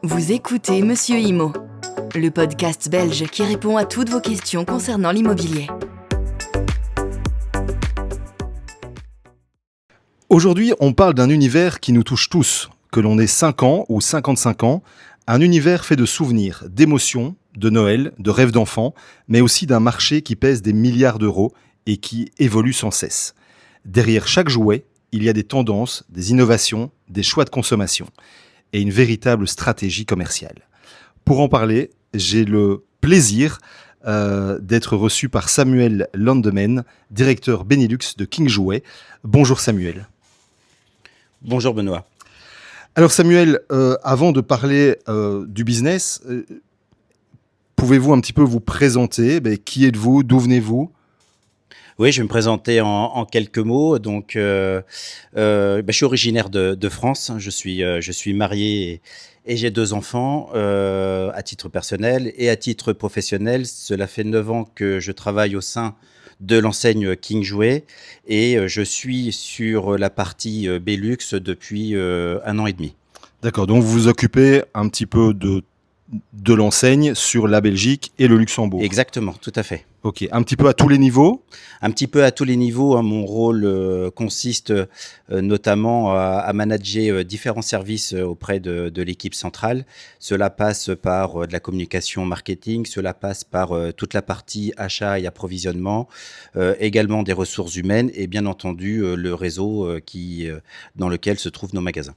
Vous écoutez Monsieur Imo, le podcast belge qui répond à toutes vos questions concernant l'immobilier. Aujourd'hui, on parle d'un univers qui nous touche tous, que l'on ait 5 ans ou 55 ans, un univers fait de souvenirs, d'émotions, de Noël, de rêves d'enfants, mais aussi d'un marché qui pèse des milliards d'euros et qui évolue sans cesse. Derrière chaque jouet, il y a des tendances, des innovations, des choix de consommation et une véritable stratégie commerciale. Pour en parler, j'ai le plaisir d'être reçu par Samuel Landemen, directeur Benelux de King Jouet. Bonjour Samuel. Bonjour Benoît. Alors Samuel, avant de parler du business, pouvez-vous un petit peu vous présenter ? Qui êtes-vous ? D'où venez-vous ? Oui, je vais me présenter en quelques mots. Donc, je suis originaire de France. Je suis marié et j'ai 2 enfants à titre personnel et à titre professionnel. Cela fait 9 ans que je travaille au sein de l'enseigne King Jouet et je suis sur la partie Belux depuis 1 an et demi. D'accord, donc vous vous occupez un petit peu de l'enseigne sur la Belgique et le Luxembourg. Exactement, tout à fait. Ok, un petit peu à tous les niveaux ? Un petit peu à tous les niveaux. Mon rôle consiste notamment à manager différents services auprès de l'équipe centrale. Cela passe par de la communication marketing, cela passe par toute la partie achat et approvisionnement, également des ressources humaines et bien entendu le réseau dans lequel se trouvent nos magasins.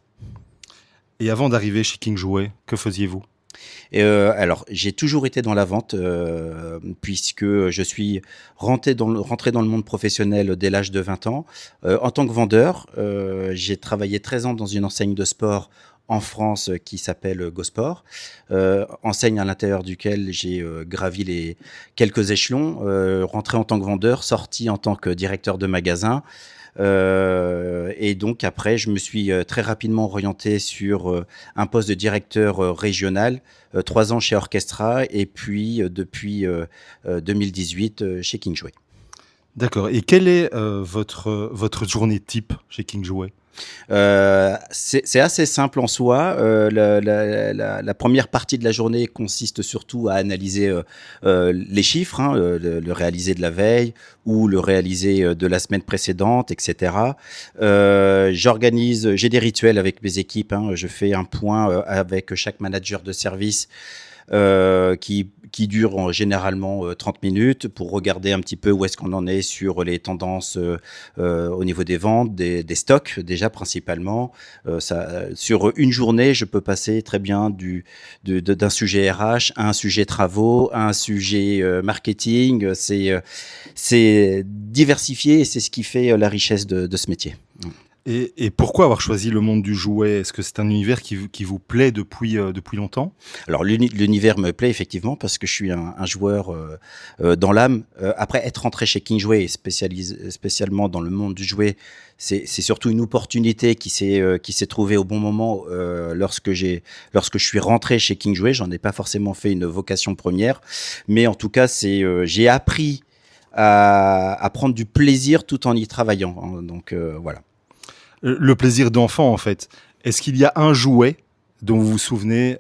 Et avant d'arriver chez King Jouet, que faisiez-vous ? Alors, j'ai toujours été dans la vente puisque je suis rentré dans le monde professionnel dès l'âge de 20 ans. En tant que vendeur, j'ai travaillé 13 ans dans une enseigne de sport en France qui s'appelle GoSport, enseigne à l'intérieur duquel j'ai gravi quelques échelons, rentré en tant que vendeur, sorti en tant que directeur de magasin. Et donc après, je me suis très rapidement orienté sur un poste de directeur régional, 3 ans chez Orchestra et puis depuis 2018 chez King Jouet. D'accord, et quelle est votre journée type chez King Jouet ? C'est assez simple en soi. La première partie de la journée consiste surtout à analyser les chiffres, le réalisé de la veille ou le réalisé de la semaine précédente, etc. J'ai des rituels avec mes équipes. Je fais un point avec chaque manager de service qui dure généralement 30 minutes pour regarder un petit peu où est-ce qu'on en est sur les tendances au niveau des ventes, des stocks déjà principalement. Sur une journée, je peux passer très bien d'un sujet RH à un sujet travaux, à un sujet marketing. C'est diversifié et c'est ce qui fait la richesse de ce métier. Et pourquoi avoir choisi le monde du jouet ? Est-ce que c'est un univers qui vous plaît depuis longtemps ? Alors l'univers me plaît effectivement parce que je suis un joueur dans l'âme. Après être rentré chez King Jouet et spécialement dans le monde du jouet, c'est surtout une opportunité qui s'est trouvée au bon moment lorsque je suis rentré chez King Jouet. J'en ai pas forcément fait une vocation première, mais en tout cas j'ai appris à prendre du plaisir tout en y travaillant. Donc voilà. Le plaisir d'enfant, en fait. Est-ce qu'il y a un jouet dont vous vous souvenez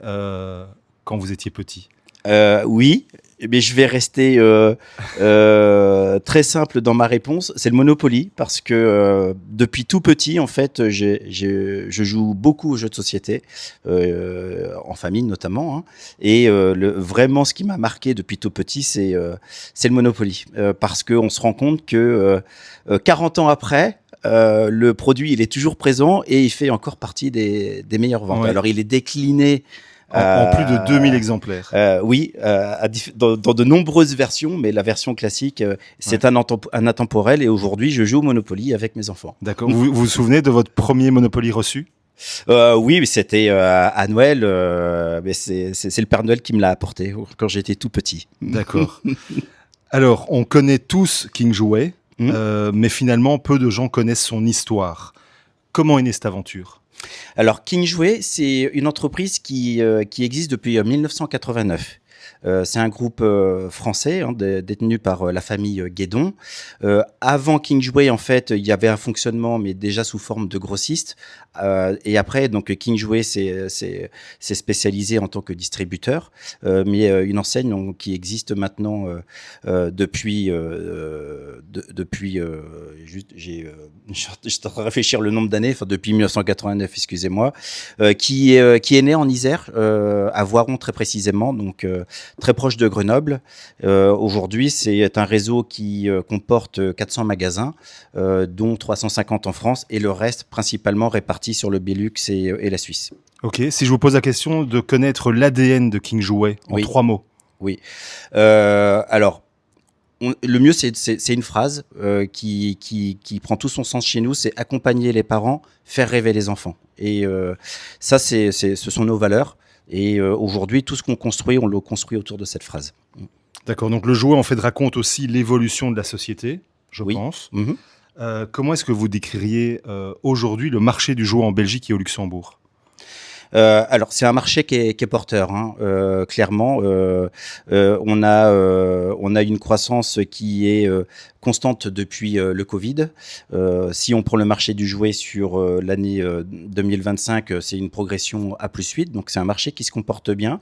quand vous étiez petit ? Oui, mais je vais rester très simple dans ma réponse. C'est le Monopoly parce que depuis tout petit, en fait, je joue beaucoup aux jeux de société, en famille notamment. Et vraiment, ce qui m'a marqué depuis tout petit, c'est le Monopoly. Parce qu'on se rend compte que 40 ans après, le produit, il est toujours présent et il fait encore partie des meilleures ventes. Ouais. Alors, il est décliné en plus de 2000 exemplaires. Oui, dans de nombreuses versions, mais la version classique, c'est un intemporel. Et aujourd'hui, je joue au Monopoly avec mes enfants. D'accord. Vous vous souvenez de votre premier Monopoly reçu ? Oui, mais c'était à Noël. Mais c'est le Père Noël qui me l'a apporté quand j'étais tout petit. D'accord. Alors, on connaît tous King Jouet. Mais finalement, peu de gens connaissent son histoire. Comment est née cette aventure ? Alors, King Jouet, c'est une entreprise qui existe depuis 1989. C'est un groupe français détenu par la famille Guédon. Avant King Jouet, en fait, il y avait un fonctionnement, mais déjà sous forme de grossiste. Et après, donc King Jouet s'est spécialisé en tant que distributeur, mais une enseigne qui existe maintenant depuis. Je suis en train de réfléchir le nombre d'années, enfin depuis 1989, excusez-moi, qui est né en Isère, à Voiron très précisément, donc très proche de Grenoble. Aujourd'hui, c'est un réseau qui comporte 400 magasins, dont 350 en France, et le reste principalement réparti sur le Benelux et la Suisse. Ok, si je vous pose la question de connaître l'ADN de King Jouet en Oui. 3 mots. Oui. Alors, le mieux, c'est une phrase qui prend tout son sens chez nous, c'est accompagner les parents, faire rêver les enfants. Et ça, ce sont nos valeurs. Et aujourd'hui, tout ce qu'on construit, on le construit autour de cette phrase. D'accord, donc le jouet en fait raconte aussi l'évolution de la société, je Oui. pense. Mhm. Comment est-ce que vous décririez aujourd'hui le marché du jouet en Belgique et au Luxembourg ? Alors, c'est un marché qui est porteur, clairement. On a une croissance qui est constante depuis le Covid. Si on prend le marché du jouet sur l'année 2025, c'est une progression à +8. Donc, c'est un marché qui se comporte bien,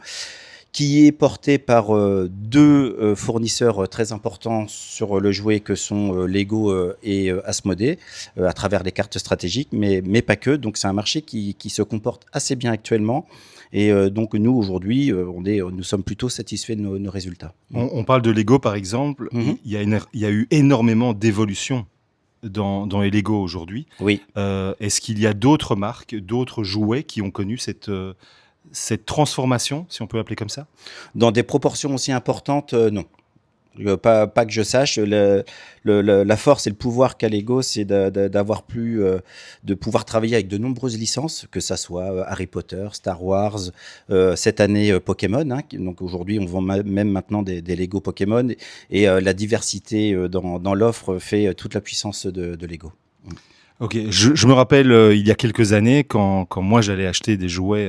qui est porté par deux fournisseurs très importants sur le jouet que sont Lego et Asmodée, à travers les cartes stratégiques, mais pas que. Donc c'est un marché qui se comporte assez bien actuellement. Et donc nous, aujourd'hui, nous sommes plutôt satisfaits de nos résultats. On parle de Lego par exemple, Mhm. il y a eu énormément d'évolution dans les Lego aujourd'hui. Oui. Est-ce qu'il y a d'autres marques, d'autres jouets qui ont connu cette transformation, si on peut l'appeler comme ça ? Dans des proportions aussi importantes, non. Pas que je sache. La force et le pouvoir qu'a Lego, c'est de pouvoir travailler avec de nombreuses licences, que ça soit Harry Potter, Star Wars, cette année Pokémon. Donc aujourd'hui, on vend même maintenant des Lego Pokémon. Et la diversité dans l'offre fait toute la puissance de Lego. Ok, je me rappelle il y a quelques années, quand moi j'allais acheter des jouets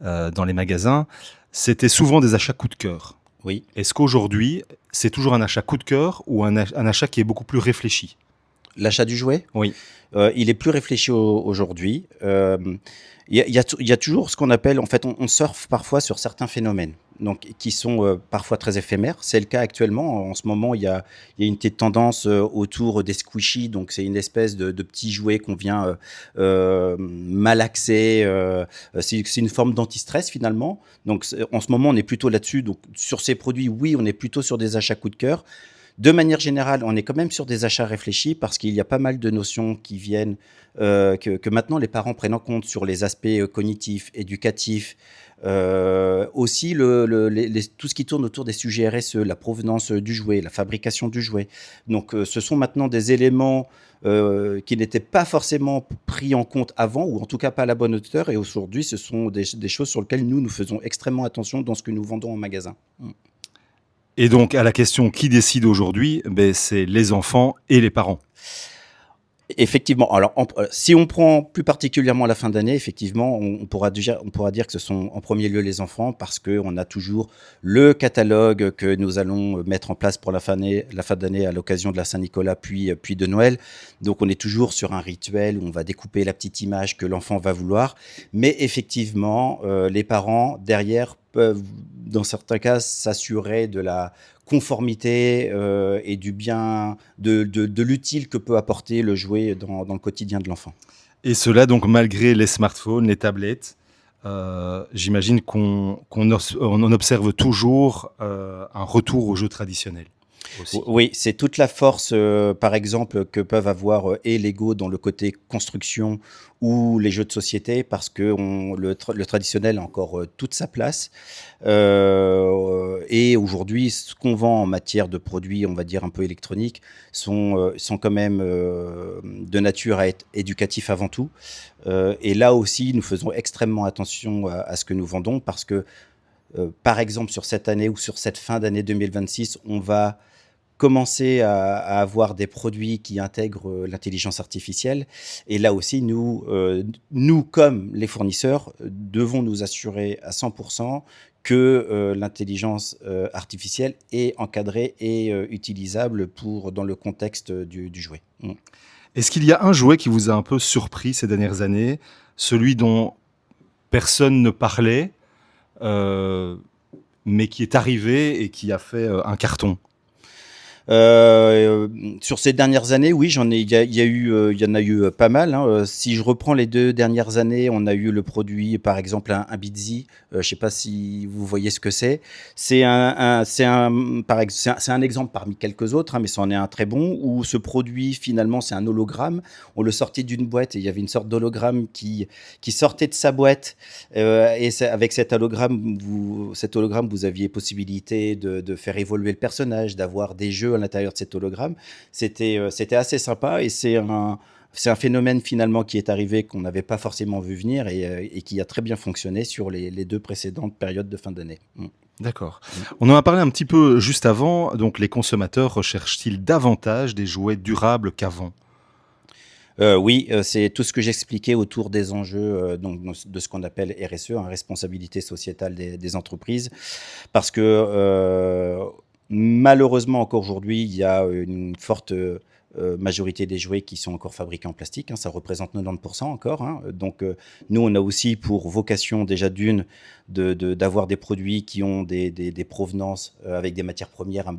dans les magasins, c'était souvent des achats coup de cœur. Oui. Est-ce qu'aujourd'hui, c'est toujours un achat coup de cœur ou un achat qui est beaucoup plus réfléchi ? L'achat du jouet ? Oui. Il est plus réfléchi aujourd'hui. Il y a toujours ce qu'on appelle, en fait, on surfe parfois sur certains phénomènes, donc qui sont parfois très éphémères. C'est le cas actuellement. En ce moment, il y a une petite tendance autour des squishies, donc c'est une espèce de petit jouet qu'on vient malaxer. C'est une forme d'anti-stress finalement. Donc en ce moment, on est plutôt là-dessus. Donc sur ces produits, oui, on est plutôt sur des achats coup de cœur. De manière générale, on est quand même sur des achats réfléchis parce qu'il y a pas mal de notions qui viennent, que maintenant les parents prennent en compte sur les aspects cognitifs, éducatifs, aussi tout ce qui tourne autour des sujets RSE, la provenance du jouet, la fabrication du jouet. Donc ce sont maintenant des éléments qui n'étaient pas forcément pris en compte avant, ou en tout cas pas à la bonne hauteur, et aujourd'hui ce sont des choses sur lesquelles nous faisons extrêmement attention dans ce que nous vendons en magasin. Et donc, à la question qui décide aujourd'hui, c'est les enfants et les parents. Effectivement. Alors, si on prend plus particulièrement la fin d'année, effectivement, on pourra dire que ce sont en premier lieu les enfants, parce qu'on a toujours le catalogue que nous allons mettre en place pour la fin d'année à l'occasion de la Saint-Nicolas, puis de Noël. Donc, on est toujours sur un rituel où on va découper la petite image que l'enfant va vouloir. Mais effectivement, les parents, derrière, peuvent, dans certains cas, s'assurer de la conformité et du bien, de l'utile que peut apporter le jouet dans le quotidien de l'enfant. Et cela donc malgré les smartphones, les tablettes. J'imagine qu'on observe toujours un retour aux jeux traditionnels. Aussi. Oui, c'est toute la force, par exemple, que peuvent avoir et Lego dans le côté construction ou les jeux de société, parce que le traditionnel a encore toute sa place. Et aujourd'hui, ce qu'on vend en matière de produits, on va dire un peu électroniques, sont quand même de nature à être éducatifs avant tout. Et là aussi, nous faisons extrêmement attention à ce que nous vendons, parce que, par exemple, sur cette année ou sur cette fin d'année 2026, on va commencer à avoir des produits qui intègrent l'intelligence artificielle. Et là aussi, nous, comme les fournisseurs, devons nous assurer à 100% que l'intelligence artificielle est encadrée et utilisable dans le contexte du jouet. Est-ce qu'il y a un jouet qui vous a un peu surpris ces dernières années, celui dont personne ne parlait, mais qui est arrivé et qui a fait un carton? Sur ces dernières années, oui, il y en a eu pas mal, hein. Si je reprends les 2 dernières années, on a eu le produit, par exemple, un Bizi. Je sais pas si vous voyez ce que c'est. C'est un exemple parmi quelques autres, hein, mais c'en est un très bon, où ce produit, finalement, c'est un hologramme. On le sortait d'une boîte et il y avait une sorte d'hologramme qui sortait de sa boîte. Avec cet hologramme, vous aviez possibilité de faire évoluer le personnage, d'avoir des jeux à l'intérieur de cet hologramme. C'était assez sympa et c'est un phénomène finalement qui est arrivé qu'on n'avait pas forcément vu venir et qui a très bien fonctionné sur les 2 précédentes périodes de fin d'année. D'accord. On en a parlé un petit peu juste avant. Donc, les consommateurs recherchent-ils davantage des jouets durables qu'avant? Oui, c'est tout ce que j'expliquais autour des enjeux donc de ce qu'on appelle RSE, hein, responsabilité sociétale des entreprises, parce que malheureusement encore aujourd'hui, il y a une forte majorité des jouets qui sont encore fabriqués en plastique, hein, ça représente 90% encore, hein. Donc nous, on a aussi pour vocation déjà d'avoir des produits qui ont des provenances avec des matières premières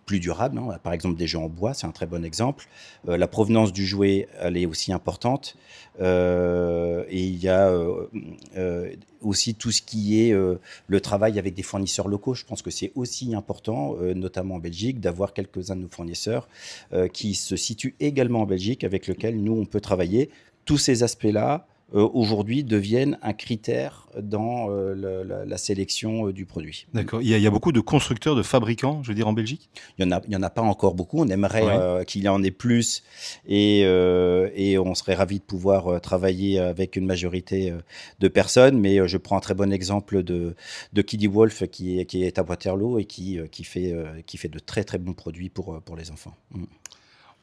plus durables, hein. Par exemple, des jeux en bois, c'est un très bon exemple. La provenance du jouet, elle est aussi importante. Et il y a aussi tout ce qui est le travail avec des fournisseurs locaux. Je pense que c'est aussi important, notamment en Belgique, d'avoir quelques-uns de nos fournisseurs qui se situent également en Belgique, avec lesquels nous, on peut travailler. Tous ces aspects-là, aujourd'hui, deviennent un critère dans la sélection du produit. D'accord. Il y a beaucoup de constructeurs, de fabricants, je veux dire, en Belgique? Il y en a pas encore beaucoup. On aimerait qu'il y en ait plus et on serait ravis de pouvoir travailler avec une majorité de personnes. Mais je prends un très bon exemple de Kiddy Wolf qui est à Waterloo et qui fait de très très bons produits pour les enfants.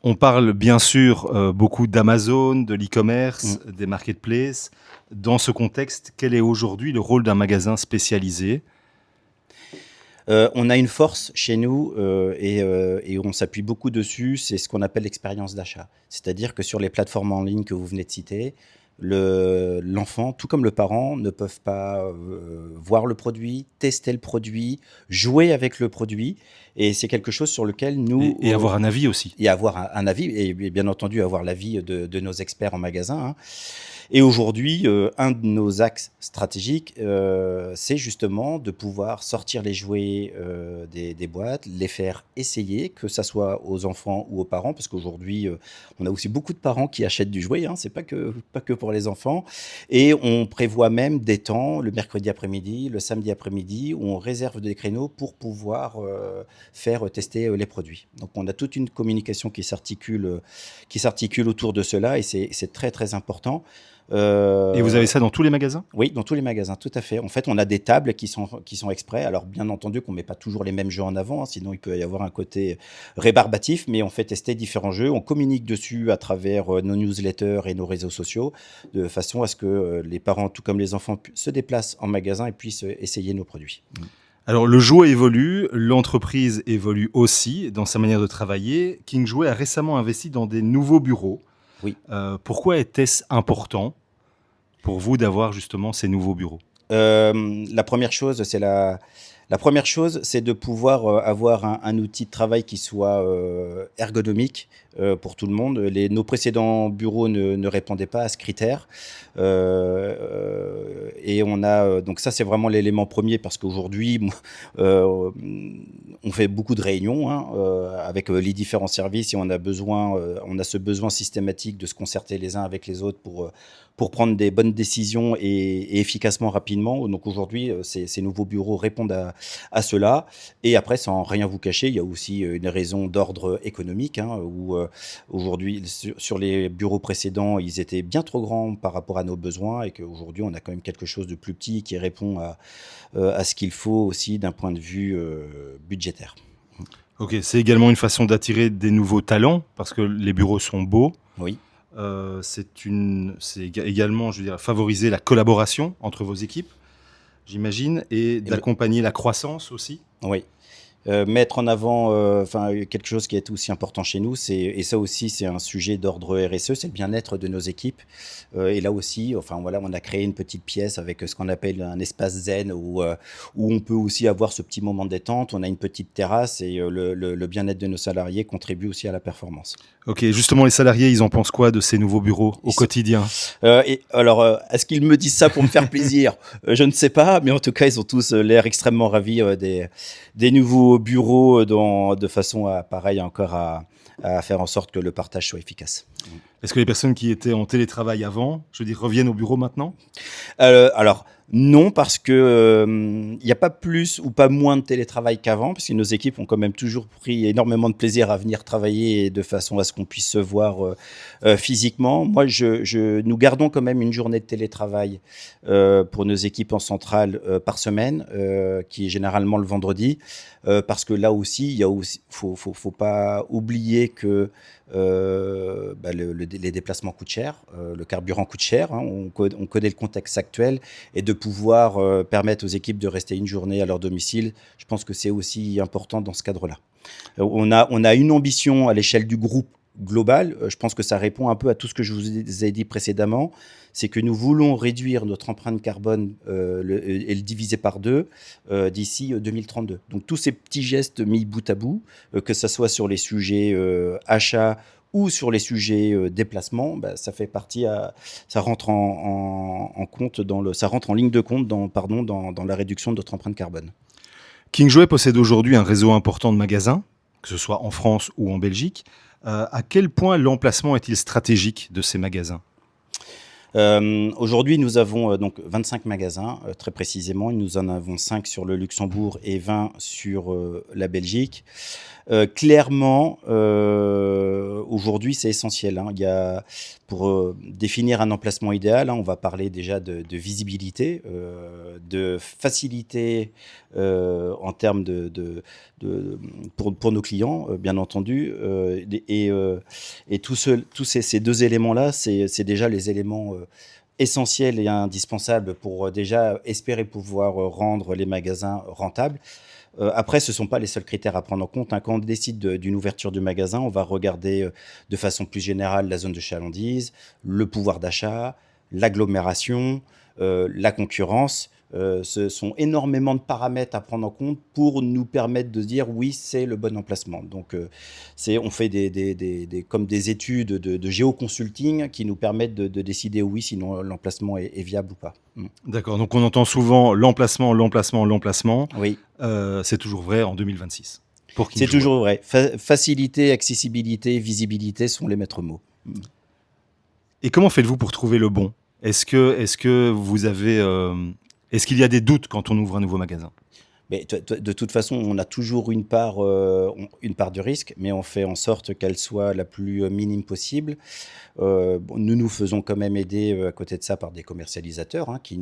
On parle bien sûr beaucoup d'Amazon, de l'e-commerce, des marketplaces. Dans ce contexte, quel est aujourd'hui le rôle d'un magasin spécialisé? On a une force chez nous et on s'appuie beaucoup dessus, c'est ce qu'on appelle l'expérience d'achat. C'est-à-dire que sur les plateformes en ligne que vous venez de citer, l'enfant, tout comme le parent, ne peuvent pas voir le produit, tester le produit, jouer avec le produit. Et c'est quelque chose sur lequel nous... Et avoir un avis aussi. Et avoir un avis, et bien entendu avoir l'avis de nos experts en magasin, hein. Et aujourd'hui, un de nos axes stratégiques, c'est justement de pouvoir sortir les jouets des boîtes, les faire essayer, que ça soit aux enfants ou aux parents, parce qu'aujourd'hui, on a aussi beaucoup de parents qui achètent du jouet, hein, c'est pas que pour les enfants. Et on prévoit même des temps, le mercredi après-midi, le samedi après-midi, où on réserve des créneaux pour pouvoir faire tester les produits. Donc on a toute une communication qui s'articule autour de cela, et c'est très très important. Et vous avez ça dans tous les magasins? Oui, dans tous les magasins, tout à fait. En fait, on a des tables qui sont exprès. Alors, bien entendu qu'on ne met pas toujours les mêmes jeux en avant, hein, sinon il peut y avoir un côté rébarbatif, mais on fait tester différents jeux. On communique dessus à travers nos newsletters et nos réseaux sociaux, de façon à ce que les parents, tout comme les enfants, se déplacent en magasin et puissent essayer nos produits. Alors, le jouet évolue, l'entreprise évolue aussi dans sa manière de travailler. King Jouet a récemment investi dans des nouveaux bureaux. Oui. Pourquoi était-ce important pour vous d'avoir justement ces nouveaux bureaux? La première chose, c'est de pouvoir avoir un outil de travail qui soit ergonomique pour tout le monde. Nos précédents bureaux ne répondaient pas à ce critère. Et on a donc ça, c'est vraiment l'élément premier, parce qu'aujourd'hui, on fait beaucoup de réunions, hein, avec les différents services, et on a ce besoin systématique de se concerter les uns avec les autres pour prendre des bonnes décisions et efficacement, rapidement. Donc aujourd'hui, ces nouveaux bureaux répondent à cela. Et après, sans rien vous cacher, il y a aussi une raison d'ordre économique, hein, où aujourd'hui, sur les bureaux précédents, ils étaient bien trop grands par rapport à nos besoins, et qu'aujourd'hui, on a quand même quelque chose de plus petit qui répond à ce qu'il faut aussi d'un point de vue budgétaire. Ok, c'est également une façon d'attirer des nouveaux talents, parce que les bureaux sont beaux. Oui. C'est également, je veux dire, favoriser la collaboration entre vos équipes. j'imagine, et d'accompagner la croissance aussi. Oui. Mettre en avant quelque chose qui est aussi important chez nous, et ça aussi c'est un sujet d'ordre RSE, c'est le bien-être de nos équipes. Et là aussi, on a créé une petite pièce avec ce qu'on appelle un espace zen où on peut aussi avoir ce petit moment de détente. On a une petite terrasse et le bien-être de nos salariés contribue aussi à la performance. Ok, justement, les salariés, ils en pensent quoi de ces nouveaux bureaux au quotidien? Et alors, est-ce qu'ils me disent ça pour me faire plaisir? Je ne sais pas, mais en tout cas, ils ont tous l'air extrêmement ravis des nouveaux bureaux de façon à faire en sorte que le partage soit efficace. Est-ce que les personnes qui étaient en télétravail avant, reviennent au bureau maintenant? Alors, non, parce que il n'y a pas plus ou pas moins de télétravail qu'avant, parce que nos équipes ont quand même toujours pris énormément de plaisir à venir travailler de façon à ce qu'on puisse se voir physiquement. Moi, nous gardons quand même une journée de télétravail pour nos équipes en centrale par semaine, qui est généralement le vendredi, parce que là aussi, faut pas oublier que les déplacements coûtent cher, le carburant coûte cher, hein, on connaît le contexte actuel, et de pouvoir permettre aux équipes de rester une journée à leur domicile, je pense que c'est aussi important dans ce cadre-là. On a une ambition à l'échelle du groupe global, je pense que ça répond un peu à tout ce que je vous ai dit précédemment, c'est que nous voulons réduire notre empreinte carbone et le diviser par 2 d'ici 2032. Donc tous ces petits gestes mis bout à bout, que ce soit sur les sujets achats ou sur les sujets déplacement, ça fait partie, ça rentre en compte ça rentre en ligne de compte dans la réduction de notre empreinte carbone. Kingsway possède aujourd'hui un réseau important de magasins, que ce soit en France ou en Belgique. À quel point l'emplacement est-il stratégique de ces magasins? Aujourd'hui, nous avons donc 25 magasins, très précisément. Nous en avons 5 sur le Luxembourg et 20 sur la Belgique. Clairement, aujourd'hui, c'est essentiel, hein. Pour définir un emplacement idéal, hein, on va parler déjà de visibilité, de facilité en termes pour nos clients, bien entendu. Et tous ces deux éléments-là, c'est déjà les éléments essentiels et indispensables pour déjà espérer pouvoir rendre les magasins rentables. Après, ce ne sont pas les seuls critères à prendre en compte, hein. Quand on décide d'une ouverture du magasin, on va regarder de façon plus générale la zone de chalandise, le pouvoir d'achat, l'agglomération, la concurrence. Ce sont énormément de paramètres à prendre en compte pour nous permettre de dire oui, c'est le bon emplacement. Donc, on fait comme des études de géoconsulting qui nous permettent de décider oui, sinon l'emplacement est viable ou pas. D'accord, donc on entend souvent l'emplacement. Oui. C'est toujours vrai en 2026. C'est toujours vrai. Facilité, accessibilité, visibilité sont les maîtres mots. Et comment faites-vous pour trouver le bon? Est-ce qu'il y a des doutes quand on ouvre un nouveau magasin? Mais de toute façon, on a toujours une part de risque, mais on fait en sorte qu'elle soit la plus minime possible. Nous faisons quand même aider à côté de ça par des commercialisateurs, hein, qui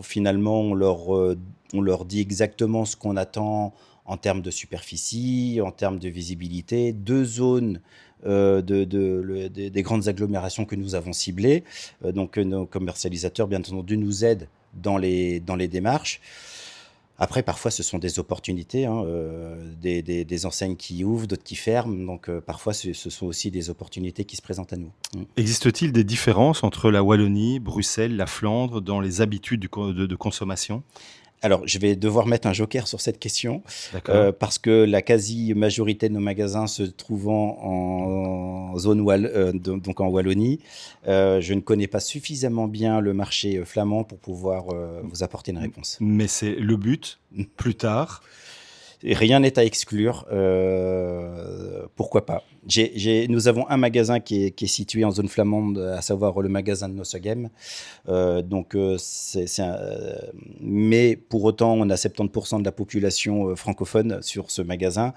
finalement, on leur dit exactement ce qu'on attend en termes de superficie, en termes de visibilité, de zones des grandes agglomérations que nous avons ciblées. Donc nos commercialisateurs, bien entendu, nous aident dans les démarches. Après, parfois, ce sont des opportunités, hein, des enseignes qui ouvrent, d'autres qui ferment. Donc, parfois, ce sont aussi des opportunités qui se présentent à nous. Existe-t-il des différences entre la Wallonie, Bruxelles, la Flandre dans les habitudes de consommation? Alors, je vais devoir mettre un joker sur cette question, parce que la quasi-majorité de nos magasins se trouvant en zone donc en Wallonie, je ne connais pas suffisamment bien le marché flamand pour pouvoir vous apporter une réponse. Mais c'est le but, plus tard. Rien n'est à exclure, pourquoi pas. Nous avons un magasin qui est situé en zone flamande, à savoir le magasin de Nossegem. Mais pour autant, on a 70% de la population francophone sur ce magasin.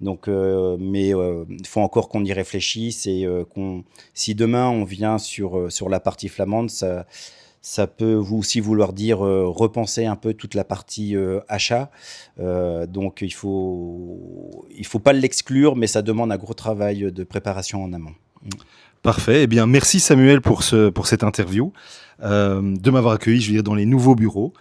Donc, il faut encore qu'on y réfléchisse et si demain on vient sur la partie flamande, ça peut aussi vouloir dire repenser un peu toute la partie achat. Donc, il faut pas l'exclure, mais ça demande un gros travail de préparation en amont. Parfait. Eh bien, merci Samuel pour cette interview, de m'avoir accueilli, je veux dire, dans les nouveaux bureaux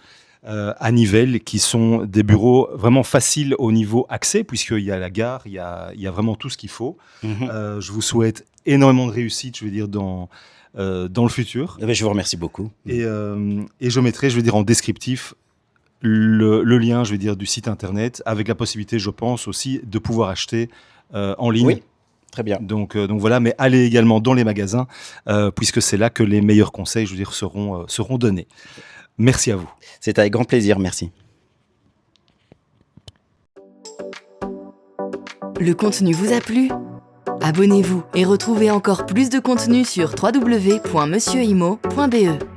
à Nivelles, qui sont des bureaux vraiment faciles au niveau accès, puisqu'il y a la gare, il y a vraiment tout ce qu'il faut. Je vous souhaite énormément de réussite, je veux dire, dans le futur. Eh bien, je vous remercie beaucoup. Et je mettrai, je veux dire, en descriptif le lien, je veux dire, du site internet, avec la possibilité, je pense aussi, de pouvoir acheter en ligne. Oui, très bien. Donc voilà, mais allez également dans les magasins, puisque c'est là que les meilleurs conseils, je veux dire, seront donnés. Merci à vous. C'est avec grand plaisir, merci. Le contenu vous a plu ? Abonnez-vous et retrouvez encore plus de contenu sur www.monsieurimo.be.